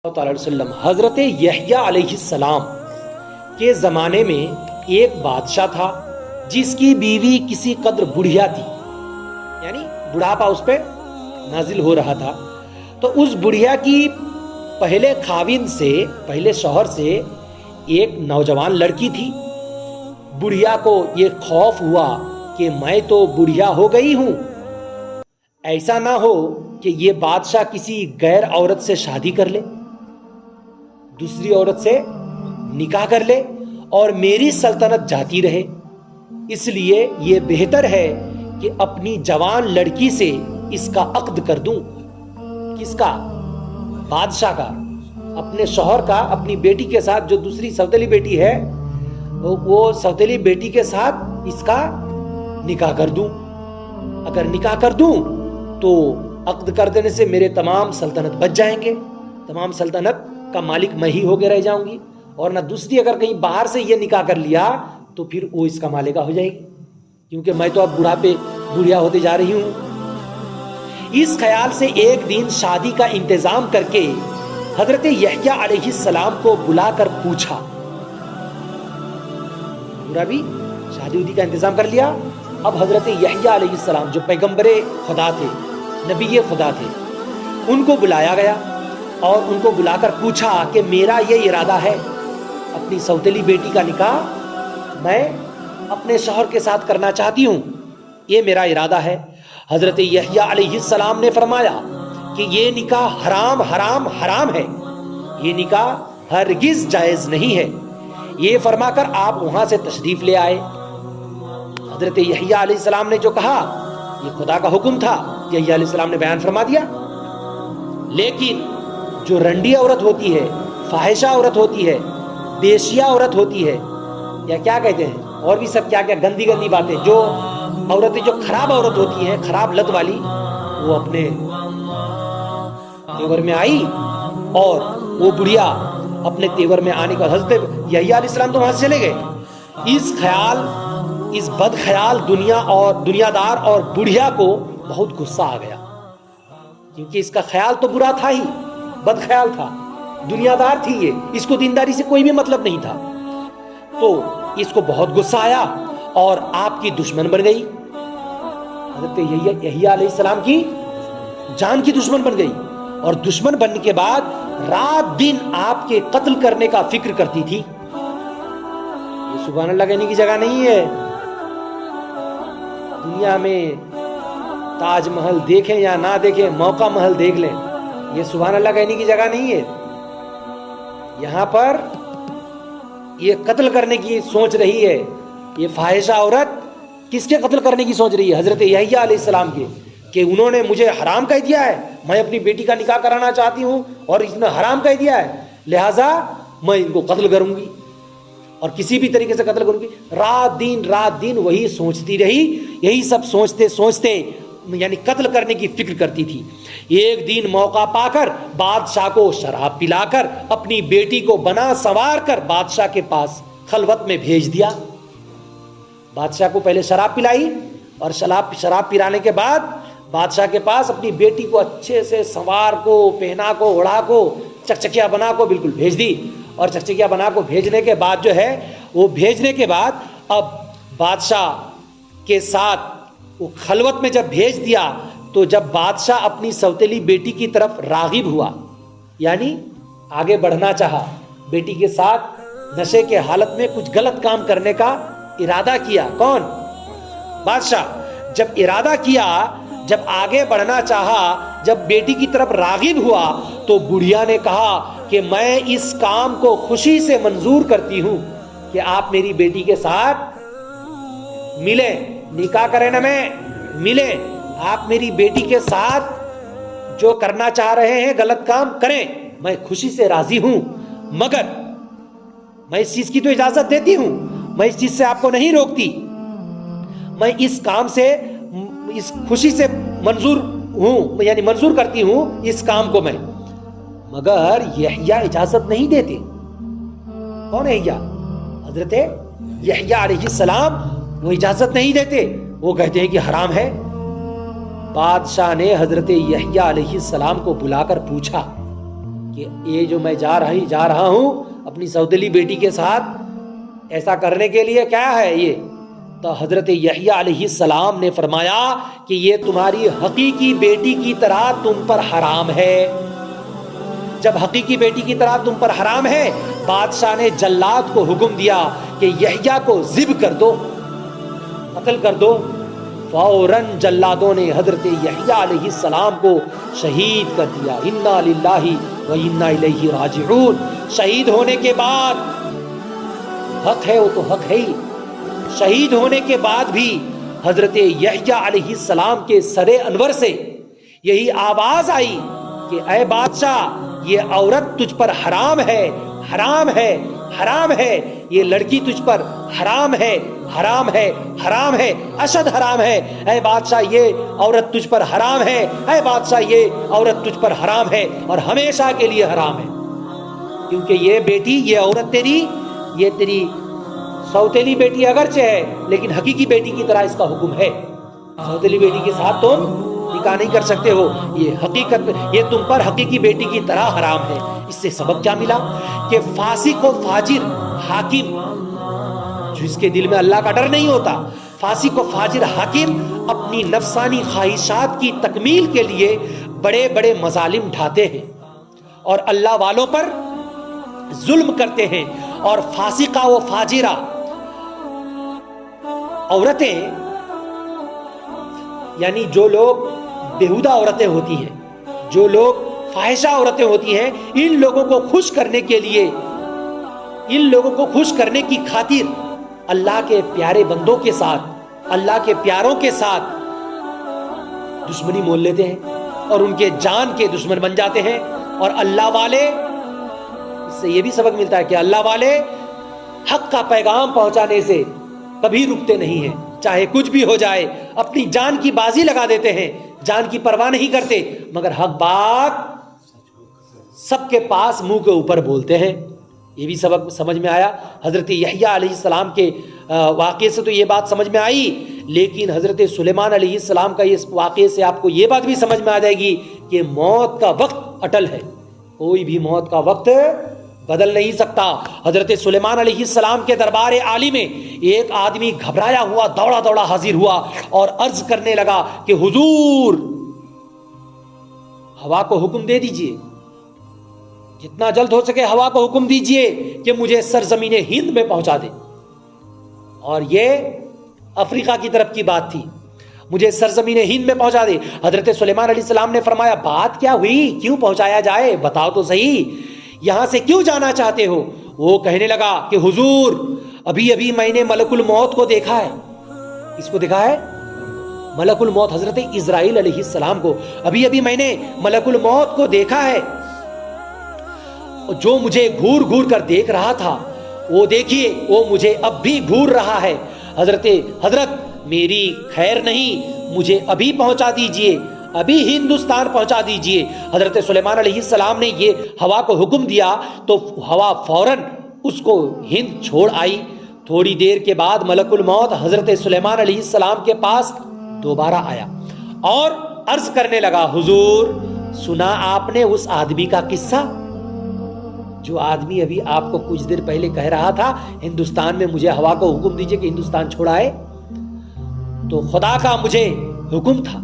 تعالی وسلم حضرت یحییٰ علیہ السلام کے زمانے میں ایک بادشاہ تھا جس کی بیوی کسی قدر بڑھیا تھی، یعنی بڑھاپا اس پہ نازل ہو رہا تھا. تو اس بڑھیا کی پہلے خاوند سے، پہلے شوہر سے ایک نوجوان لڑکی تھی. بڑھیا کو یہ خوف ہوا کہ میں تو بڑھیا ہو گئی ہوں، ایسا نہ ہو کہ یہ بادشاہ کسی غیر عورت سے شادی کر لے، دوسری عورت سے نکاح کر لے اور میری سلطنت جاتی رہے. اس لیے یہ بہتر ہے کہ اپنی جوان لڑکی سے اس کا عقد کر دوں. کس کا؟ بادشاہ کا، اپنے شوہر کا اپنی بیٹی کے ساتھ، جو دوسری سوتیلی بیٹی ہے وہ سوتیلی بیٹی کے ساتھ اس کا نکاح کر دوں. اگر نکاح کر دوں تو عقد کر دینے سے میرے تمام سلطنت بچ جائیں گے، تمام سلطنت کا مالک میں ہی ہو کے رہ جاؤں گی. اور نہ دوسری اگر کہیں باہر سے یہ نکاح کر لیا تو پھر وہ اس کا مالکہ ہو جائے گی، کیونکہ میں تو اب بوڑھیا ہوتے جا رہی ہوں. اس خیال سے ایک دن شادی کا انتظام کر کے حضرت یحییٰ علیہ السلام کو بلا کر پوچھا. پورا بھی شادی ودی کا انتظام کر لیا. اب حضرت یحییٰ علیہ السلام جو پیغمبر خدا تھے، نبی خدا تھے، ان کو بلایا گیا اور ان کو بلا کر پوچھا کہ میرا یہ ارادہ ہے، اپنی سوتیلی بیٹی کا نکاح میں اپنے شوہر کے ساتھ کرنا چاہتی ہوں، یہ میرا ارادہ ہے. حضرت یحییٰ علیہ السلام نے فرمایا کہ یہ نکاح حرام حرام حرام ہے، یہ نکاح ہرگز جائز نہیں ہے. یہ فرما کر آپ وہاں سے تشریف لے آئے. حضرت یحییٰ علیہ السلام نے جو کہا یہ خدا کا حکم تھا، یحییٰ علیہ السلام نے بیان فرما دیا. لیکن جو رنڈی عورت ہوتی ہے، فاحشہ عورت ہوتی ہے، بیشیا عورت ہوتی ہے، یا کیا کہتے ہیں اور بھی سب کیا کیا گندی گندی باتیں، جو عورتیں جو خراب عورت ہوتی ہیں، خراب لت والی، وہ اپنے تیور میں آئی اور وہ بڑھیا اپنے تیور میں آنے کا حضرت یحییٰ علیہ السلام تو وہاں سے چلے گئے. اس بد خیال دنیا دار اور بڑھیا کو بہت غصہ آ گیا، کیونکہ اس کا خیال تو برا تھا ہی، بد خیال تھا، دنیا دار تھی یہ، اس کو دینداری سے کوئی بھی مطلب نہیں تھا. تو اس کو بہت غصہ آیا اور آپ کی دشمن بن گئی. حضرت یحییٰ علیہ السلام کی جان کی دشمن بن گئی، اور دشمن بننے کے بعد رات دن آپ کے قتل کرنے کا فکر کرتی تھی. یہ سبحان اللہ کہنے کی جگہ نہیں ہے. دنیا میں تاج محل دیکھیں یا نہ دیکھیں، موقع محل دیکھ لیں، یہ سبحان اللہ کہنے کی جگہ نہیں ہے. یہاں پر یہ قتل کرنے کی سوچ رہی ہے. یہ فاحشہ عورت کس کے قتل کرنے کی سوچ رہی ہے؟ حضرت یحییٰ علیہ السلام کے، کہ انہوں نے مجھے حرام کہہ دیا ہے، میں اپنی بیٹی کا نکاح کرانا چاہتی ہوں اور اس نے حرام کہہ دیا ہے، لہٰذا میں ان کو قتل کروں گی اور کسی بھی طریقے سے قتل کروں گی. رات دن وہی سوچتی رہی. یہی سب سوچتے سوچتے یعنی قتل کرنے کی فکر کرتی تھی. ایک دن موقع پا کر بادشاہ کو شراب پلا کر اپنی بیٹی کو بنا سنوار کر بادشاہ کے پاس خلوت میں بھیج دیا. بادشاہ کو پہلے شراب پلائی اور شراب پلانے کے بعد بادشاہ کے پاس اپنی بیٹی کو اچھے سے سنوار کو، پہنا کو، اڑا کو، چکچکیا بنا کو بالکل بھیج دی. اور چکچکیا بنا کو بھیجنے کے بعد جو ہے وہ بھیجنے کے بعد اب بادشاہ کے ساتھ وہ خلوت میں جب بھیج دیا تو جب بادشاہ اپنی سوتیلی بیٹی کی طرف راغب ہوا، یعنی آگے بڑھنا چاہا، بیٹی کے ساتھ نشے کے حالت میں کچھ غلط کام کرنے کا ارادہ کیا. کون؟ بادشاہ. جب ارادہ کیا، جب آگے بڑھنا چاہا، جب بیٹی کی طرف راغب ہوا تو بڑھیا نے کہا کہ میں اس کام کو خوشی سے منظور کرتی ہوں کہ آپ میری بیٹی کے ساتھ ملیں، نکاح کریں نا، میں ملیں، آپ میری بیٹی کے ساتھ جو کرنا چاہ رہے ہیں غلط کام کریں، میں خوشی سے راضی ہوں، مگر میں اس چیز کی تو اجازت دیتی ہوں، میں اس چیز سے آپ کو نہیں روکتی، میں اس کام سے اس خوشی سے منظور ہوں، یعنی منظور کرتی ہوں اس کام کو میں. مگر یحییٰ اجازت نہیں دیتے. کون ہے یحییٰ؟ حضرت یحییٰ علیہ السلام وہ اجازت نہیں دیتے، وہ کہتے ہیں کہ حرام ہے. بادشاہ نے حضرت یحییٰ علیہ السلام کو بلا کر پوچھا کہ یہ جو میں جا رہا ہوں اپنی سوتیلی بیٹی کے ساتھ ایسا کرنے کے لیے، کیا ہے یہ؟ تو حضرت یحییٰ علیہ السلام نے فرمایا کہ یہ تمہاری حقیقی بیٹی کی طرح تم پر حرام ہے۔ جب حقیقی بیٹی کی طرح تم پر حرام ہے، بادشاہ نے جلاد کو حکم دیا کہ یحییٰ کو ذبح کر دو، قتل کر دو۔ فوراً جلادوں نے حضرت یحییٰ علیہ السلام کو شہید کر دیا۔ انا للہ و انا الیہ راجعون۔ شہید ہونے کے بعد حق ہے، وہ تو حق ہے ہی، شہید ہونے کے بعد بھی حضرت یحییٰ علیہ السلام کے سر انور سے یہی آواز آئی کہ اے بادشاہ، یہ عورت تجھ پر حرام ہے، حرام ہے، حرام ہے، یہ لڑکی تجھ پر حرام ہے، حرام ہے، حرام ہے، اشد حرام ہے۔ اے بادشاہ، یہ عورت تجھ پر حرام ہے، اے بادشاہ، یہ عورت تجھ پر حرام ہے اور ہمیشہ کے لیے حرام ہے، کیونکہ یہ بیٹی، یہ عورت تیری، یہ تیری سوتیلی بیٹی اگرچہ ہے لیکن حقیقی بیٹی کی طرح اس کا حکم ہے۔ سوتیلی بیٹی کے ساتھ تم نکاح نہیں کر سکتے ہو، یہ حقیقت، یہ تم پر حقیقی بیٹی کی طرح حرام ہے۔ اس سے سبق کیا ملا کہ فاسق و فاجر حاکم، جس کے دل میں اللہ کا ڈر نہیں ہوتا، فاسق و فاجر حاکم اپنی نفسانی خواہشات کی تکمیل کے لیے بڑے بڑے مظالم ڈھاتے ہیں اور اللہ والوں پر ظلم کرتے ہیں۔ اور فاسقہ و فاجرہ عورتیں، یعنی جو لوگ بیہودہ عورتیں ہوتی ہیں، جو لوگ فاحشہ عورتیں ہوتی ہیں، ان لوگوں کو خوش کرنے کے لیے، ان لوگوں کو خوش کرنے کی خاطر اللہ کے پیارے بندوں کے ساتھ، اللہ کے پیاروں کے ساتھ دشمنی مول لیتے ہیں اور ان کے جان کے دشمن بن جاتے ہیں۔ اور اللہ والے، اس سے یہ بھی سبق ملتا ہے کہ اللہ والے حق کا پیغام پہنچانے سے کبھی رکتے نہیں ہیں، چاہے کچھ بھی ہو جائے، اپنی جان کی بازی لگا دیتے ہیں، جان کی پرواہ نہیں کرتے، مگر حق بات سب کے پاس منہ کے اوپر بولتے ہیں۔ یہ بھی سبق سمجھ میں آیا۔ حضرت یحییٰ علیہ السلام کے واقعے سے تو یہ بات سمجھ میں آئی، لیکن حضرت سلیمان علیہ السلام کا اس واقعے سے آپ کو یہ بات بھی سمجھ میں آ جائے گی کہ موت کا وقت اٹل ہے، کوئی بھی موت کا وقت بدل نہیں سکتا۔ حضرت سلیمان علیہ السلام کے دربار عالی میں ایک آدمی گھبرایا ہوا دوڑا دوڑا حاضر ہوا اور عرض کرنے لگا کہ حضور، ہوا کو حکم دے دیجئے، جتنا جلد ہو سکے ہوا کو حکم دیجئے کہ مجھے سرزمین ہند میں پہنچا دے۔ اور یہ افریقہ کی طرف کی بات تھی، مجھے سرزمین ہند میں پہنچا دے۔ حضرت سلیمان علیہ السلام نے فرمایا، بات کیا ہوئی، کیوں پہنچایا جائے، بتاؤ تو صحیح، یہاں سے کیوں جانا چاہتے ہو؟ وہ کہنے لگا کہ حضور، ابھی ابھی میں نے ملک الموت کو دیکھا ہے۔ اس کو دیکھا ہے؟ ملک الموت، حضرت اسرائیل علیہ السلام کو۔ ابھی ابھی میں نے ملک الموت کو دیکھا ہے، جو مجھے گھور گھور کر دیکھ رہا تھا، وہ دیکھیے وہ مجھے اب بھی گھور رہا ہے۔ حضرت میری خیر نہیں، مجھے ابھی پہنچا دیجئے، ابھی ہندوستان پہنچا دیجئے۔ حضرت سلیمان علیہ السلام نے یہ ہوا کو حکم دیا تو ہوا فوراً اس کو ہند چھوڑ آئی۔ تھوڑی دیر کے بعد ملک الموت حضرت سلیمان علیہ السلام کے پاس دوبارہ آیا اور عرض کرنے لگا، حضور، سنا آپ نے اس آدمی کا قصہ، جو آدمی ابھی آپ کو کچھ دیر پہلے کہہ رہا تھا ہندوستان میں مجھے ہوا کو حکم دیجئے کہ ہندوستان چھوڑائے؟ تو خدا کا مجھے حکم تھا،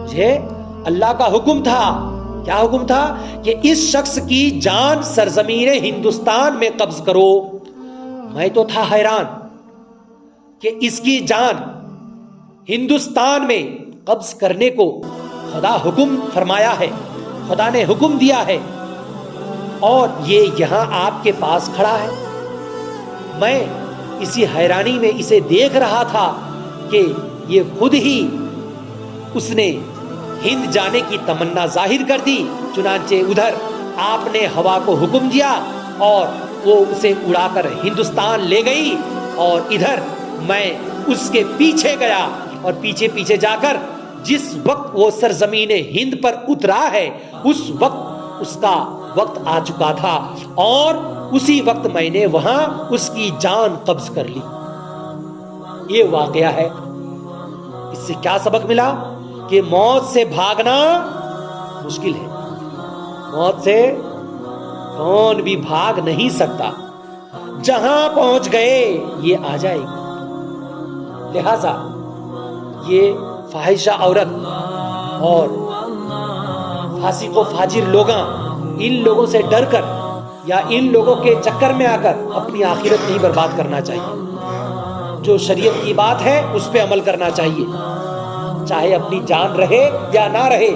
مجھے اللہ کا حکم تھا۔ کیا حکم تھا؟ کہ اس شخص کی جان سرزمین ہندوستان میں قبض کرو۔ میں تو تھا حیران کہ اس کی جان ہندوستان میں قبض کرنے کو خدا حکم فرمایا ہے، خدا نے حکم دیا ہے، اور یہ یہاں آپ کے پاس کھڑا ہے۔ میں اسی حیرانی میں اسے دیکھ رہا تھا کہ یہ خود ہی اس نے ہند جانے کی تمنا ظاہر کر دی۔ چنانچہ ادھر آپ نے ہوا کو حکم دیا اور وہ اسے اڑا کر ہندوستان لے گئی، اور ادھر میں اس کے پیچھے گیا، اور پیچھے پیچھے جا کر جس وقت وہ سرزمین ہند پر اترا ہے، اس وقت اس کا وقت آ چکا تھا، اور اسی وقت میں نے وہاں اس کی جان قبض کر لی۔ یہ واقعہ ہے۔ اس سے کیا سبق ملا؟ کہ موت سے بھاگنا مشکل ہے، موت سے کون بھی بھاگ نہیں سکتا، جہاں پہنچ گئے یہ آ جائے گی۔ لہذا یہ فاحشہ عورت اور فاسق و فاجر لوگاں، ان لوگوں سے ڈر کر یا ان لوگوں کے چکر میں آ کر اپنی آخرت نہیں برباد کرنا چاہیے۔ جو شریعت کی بات ہے اس پہ عمل کرنا چاہیے، چاہے اپنی جان رہے یا نہ رہے،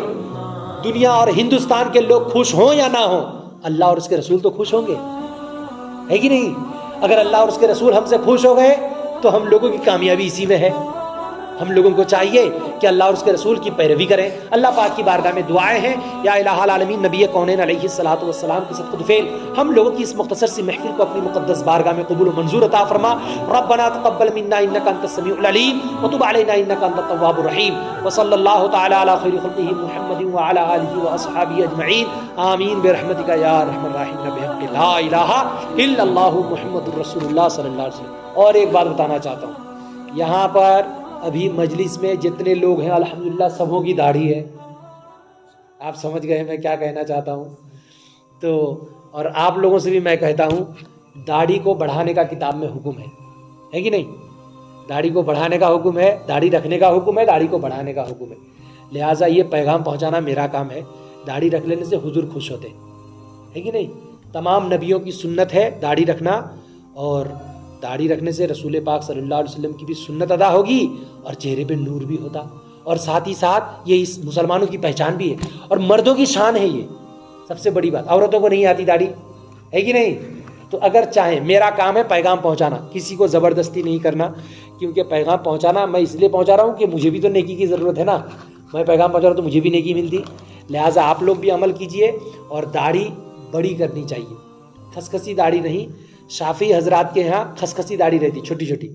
دنیا اور ہندوستان کے لوگ خوش ہوں یا نہ ہوں، اللہ اور اس کے رسول تو خوش ہوں گے، ہے کہ نہیں؟ اگر اللہ اور اس کے رسول ہم سے خوش ہو گئے تو ہم لوگوں کی کامیابی اسی میں ہے۔ ہم لوگوں کو چاہیے کہ اللہ اور اس کے رسول کی پیروی کریں۔ اللہ پاک کی بارگاہ میں دعائیں ہیں، یا الہ العالمین نبی کونین علیہ الصلوۃ والسلام کی صدقۃ فعل ہم لوگوں کی اس مختصر سی محفل کو اپنی مقدس بارگاہ میں قبول و منظور عطا فرما۔ ربنا تقبل منا انک انت السمیع العلیم وتب علینا انک انت التواب الرحیم، وصلی اللہ تعالی علی خیر خلقہ محمد وعلی آلہ واصحابہ اجمعین، آمین برحمتک یا ارحم الراحمین بحق لا الہ الا اللہ محمد رسول اللہ صلی اللہ علیہ وسلم۔ اور ایک بات بتانا چاہتا ہوں، یہاں پر ابھی مجلس میں جتنے لوگ ہیں الحمدللہ سبوں کی داڑھی ہے۔ آپ سمجھ گئے میں کیا کہنا چاہتا ہوں؟ تو اور آپ لوگوں سے بھی میں کہتا ہوں، داڑھی کو بڑھانے کا کتاب میں حکم ہے کہ نہیں؟ داڑھی کو بڑھانے کا حکم ہے، داڑھی رکھنے کا حکم ہے، داڑھی کو بڑھانے کا حکم ہے۔ لہٰذا یہ پیغام پہنچانا میرا کام ہے۔ داڑھی رکھ لینے سے حضور خوش ہوتے ہے کہ نہیں؟ تمام نبیوں کی سنت ہے داڑھی رکھنا، اور داڑھی رکھنے سے رسول پاک صلی اللہ علیہ وسلم کی بھی سنت ادا ہوگی اور چہرے پہ نور بھی ہوتا، اور ساتھ ہی ساتھ یہ اس مسلمانوں کی پہچان بھی ہے اور مردوں کی شان ہے۔ یہ سب سے بڑی بات، عورتوں کو نہیں آتی داڑھی، ہے کہ نہیں؟ تو اگر چاہیں، میرا کام ہے پیغام پہنچانا، کسی کو زبردستی نہیں کرنا، کیونکہ پیغام پہنچانا میں اس لیے پہنچا رہا ہوں کہ مجھے بھی تو نیکی کی ضرورت ہے نا، میں پیغام پہنچا رہا ہوں تو مجھے بھی نیکی ملتی۔ لہٰذا آپ لوگ بھی عمل کیجئے، اور داڑھی بڑی کرنی چاہیے، کھسکسی داڑھی نہیں۔ شافعی حضرات کے یہاں کھسکسی داڑھی رہتی چھوٹی چھوٹی،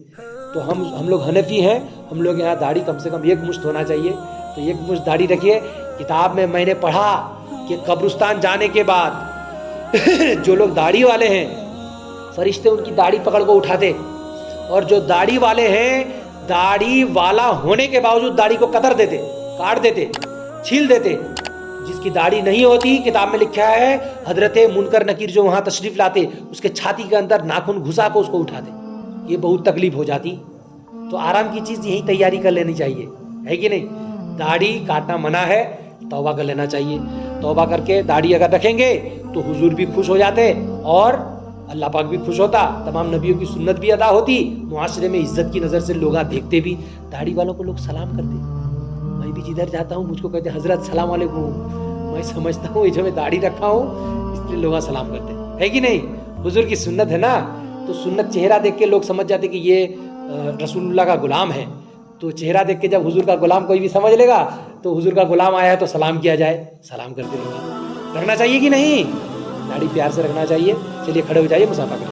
تو ہم لوگ حنفی ہیں، ہم لوگ یہاں داڑھی کم سے کم ایک مشت ہونا چاہیے، تو ایک مشت داڑھی رکھیے۔ کتاب میں نے پڑھا کہ قبرستان جانے کے بعد جو لوگ داڑھی والے ہیں، فرشتے ان کی داڑھی پکڑ کو اٹھاتے، اور جو داڑھی والے ہیں داڑھی والا ہونے کے باوجود داڑھی کو قطر دیتے، کاٹ دیتے، چھیل دیتے۔ جس کی داڑھی نہیں ہوتی، کتاب میں لکھا ہے حضرت منکر نکیر جو وہاں تشریف لاتے، اس کے چھاتی کے اندر ناخن گھسا کو اس کو اٹھاتے، یہ بہت تکلیف ہو جاتی۔ تو آرام کی چیز یہی تیاری کر لینی چاہیے، ہے کہ نہیں؟ داڑھی کاٹنا منع ہے، توبہ کر لینا چاہیے۔ توبہ کر کے داڑھی اگر رکھیں گے تو حضور بھی خوش ہو جاتے اور اللہ پاک بھی خوش ہوتا، تمام نبیوں کی سنت بھی ادا ہوتی، معاشرے میں عزت کی نظر سے لوگ دیکھتے بھی، داڑھی والوں کو لوگ سلام کرتے۔ میں بھی جدھر جاتا ہوں مجھ کو کہتے حضرت السلام علیکم، میں سمجھتا ہوں یہ جو میں داڑھی رکھا ہوں اس لیے لوگ سلام کرتے، ہے کہ نہیں؟ حضور کی سنت ہے نا، تو سنت چہرہ دیکھ کے لوگ سمجھ جاتے کہ یہ رسول اللہ کا غلام ہے۔ تو چہرہ دیکھ کے جب حضور کا غلام کوئی بھی سمجھ لے گا تو حضور کا غلام آیا ہے تو سلام کیا جائے، سلام کرتے رہنا چاہیے کہ نہیں؟ داڑھی پیار سے رکھنا چاہیے۔ چلیے کھڑے ہو جائیے، مصافحہ کریں۔